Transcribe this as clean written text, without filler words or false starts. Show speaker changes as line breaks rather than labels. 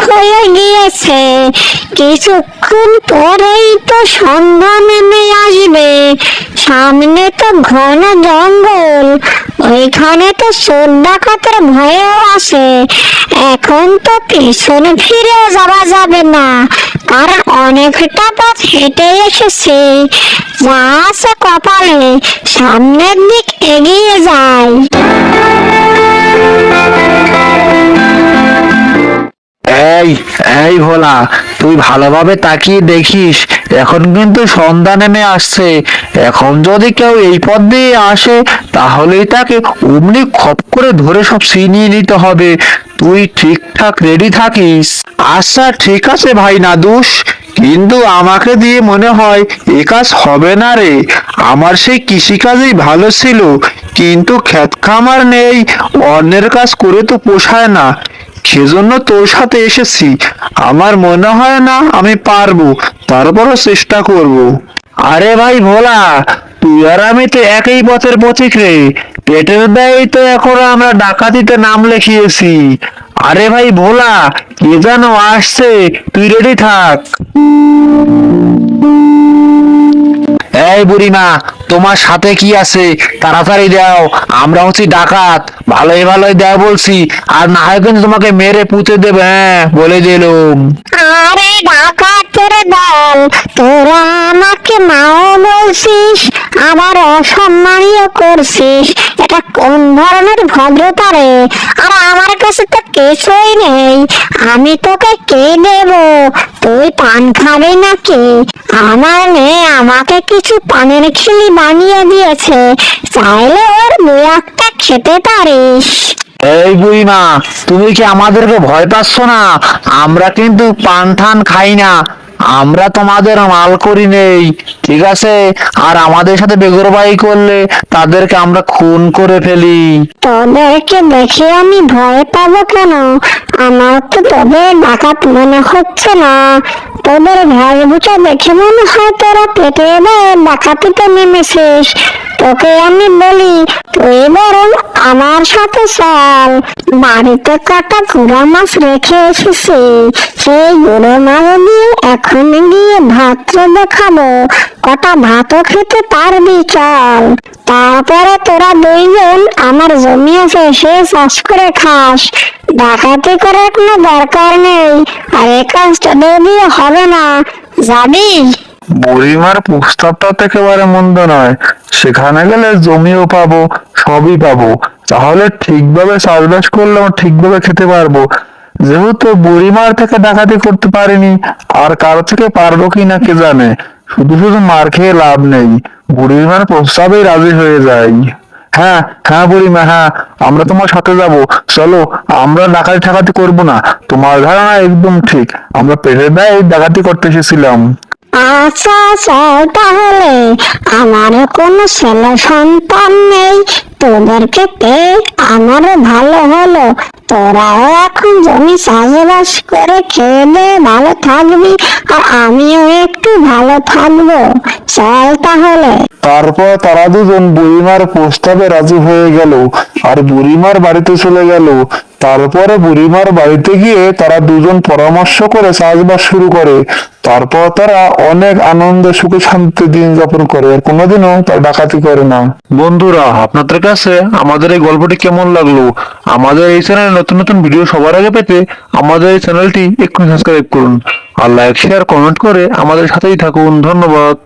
হয়ে গিয়েছে, কিছুক্ষণ পরেই তো সন্ধ্যা নেমে আসবে। সামনে তো ঘন জঙ্গল, ওইখানে তো চোর ডাকাতের ভয়ও আছে। এখন তো পিছনে ফিরে যাওয়া যাবে না, কারণ অনেকটা পথ হেঁটে এসেছি। যা আছে কপালে, সামনের দিক এগিয়ে যায়।
এই এই ভোলা, তুই ভালোভাবে তাকিয়ে দেখিস, এখন কিন্তু সন্ধ্যা নেমে আসছে। এখন যদি কেউ এই পথ দিয়ে আসে, তাহলেই তাকে অমনি খপ করে ধরে সব ছিনিয়ে নিতে হবে। তুই ঠিকঠাক রেডি থাকিস। আচ্ছা ঠিক আছে ভাই নাদুস, কিন্তু আমাকে দিয়ে মনে হয় এ কাজ হবে না রে। আমার সেই কৃষিকাজেই ভালো ছিল, কিন্তু ক্ষেত খামার নেই, অন্যের কাজ করে তো পোষায় না। সেজন্য তোর সাথে এসেছি। আমার মনে হয় না আমি পারবো, তারপরও চেষ্টা করব। আরে ভাই ভোলা, তুই আর আমি তো একই পথের পথিক রে। পেটের দায়েই তো এখন আমরা ডাকাতিতে নাম লিখিয়েছি। আরে ভাই ভোলা, কে যেন আসছে, তুই রেডি থাক। এই বুড়িমা, তোমার সাথে কি আছে? তাড়াতাড়ি দাও, আমরা হচ্ছি ডাকাত। ভালোই ভালোই দাও বলছি, আর না হয় কিন্তু তোমাকে মেরে পুঁতে দেবে। হ্যাঁ, বলে দিলুম।
আরে ডাকাতের দল, তোরা আমাকে মাও বলছিস, আবার অসম্মানীয় করছিস। এটা কোন ধরনের ভদ্রতা রে? আর আমার কাছে তো কিছুই নেই, আমি তোকে কে দেব? তুই পান খাবি নাকি? আমার মেয়ে আমাকে কিছু পানের খিলি বানিয়ে দিয়েছে, চাইলে ওর দু একটা খেতে পারিস।
এই বুড়িমা, তুমি কি আমাদেরকে ভয় পাচ্ছ না? আমরা কিন্তু পান ঠান খাই না, আমরা তোমাদের মাল করি নেই, ঠিক আছে? আর আমাদের সাথে বেগরবাই করলে তাদেরকে আমরা খুন করে ফেলি।
তোদেরকে দেখে আমি ভয় পাবো কেন? আমার তো তোদের ডাকাত মনে হচ্ছে না। তোদের ভেষভূষা দেখে মনে হয় তোরা পেটে ডাকাতিতে নেমেছিস। তোকে আমি বলি, তুই বরং আমার সাথে চল। বাড়িতে কটা গুঁড়া মাছ রেখে এসেছি, সেই গুঁড়ো মাছ দিয়ে এখন গিয়ে ভাত দেখাবো। কটা ভাতও খেতে পারবি, চল। তারপরে তোরা দুইজন আমার জমি আছে, সে চাষ করে খাস। ডাকাতি করার কোনো দরকার নেই, আর এ কাজ তোদের দিয়ে হবে না। যাবি?
বুড়িমার প্রস্তাবটা তো একেবারে মন্দ নয়। সেখানে গেলে জমিও পাবো, সবই পাবো। তাহলে ঠিকভাবে চাষবাস করলে আমরা ঠিকভাবে খেতে পারবো। যেহেতু বুড়িমার থেকে ডাকাতি করতে পারিনি, আর কারো থেকে পারবো কিনা কে জানে। শুধু শুধু মার খেয়ে লাভ নেই। বুড়িমার প্রস্তাবেই রাজি হয়ে যাই। হ্যাঁ হ্যাঁ বুড়িমা, হ্যাঁ, আমরা তোমার সাথে যাব। চলো, আমরা ডাকাতি ঠাকাতি করবো না। তোমার ধারণা একদম ঠিক, আমরা পেটের দায়ে ডাকাতি করতে এসেছিলাম।
আচ্ছা চল তাহলে। আমারও কোনো ছেলে সন্তান নেই, তোদেরকে পেয়ে আমারও ভালো হলো। তোরাও এখন জমি চাষবাস করে খেয়ে দিয়ে ভালো থাকবি, আর আমিও একটু ভালো থাকবো। চল তাহলে।
তারপর তারা দুজন বুড়িমার প্রস্তাবে রাজি হয়ে গেল, আর বুড়িমার বাড়িতে চলে গেল। তারপরে বুড়িমার বাড়িতে গিয়ে তারা দুজন পরামর্শ করে চাষবাস শুরু করে। তারপর তারা অনেক আনন্দে সুখে শান্তিতে দিন যাপন করে, আর কোনোদিনও তারা ডাকাতি করে না। বন্ধুরা, আপনাদের কাছে আমাদের এই গল্পটি কেমন লাগলো? আমাদের এই চ্যানেলে নতুন নতুন ভিডিও সবার আগে পেতে আমাদের এই চ্যানেলটি এক্ষুনি সাবস্ক্রাইব করুন, আর লাইক শেয়ার কমেন্ট করে আমাদের সাথেই থাকুন। ধন্যবাদ।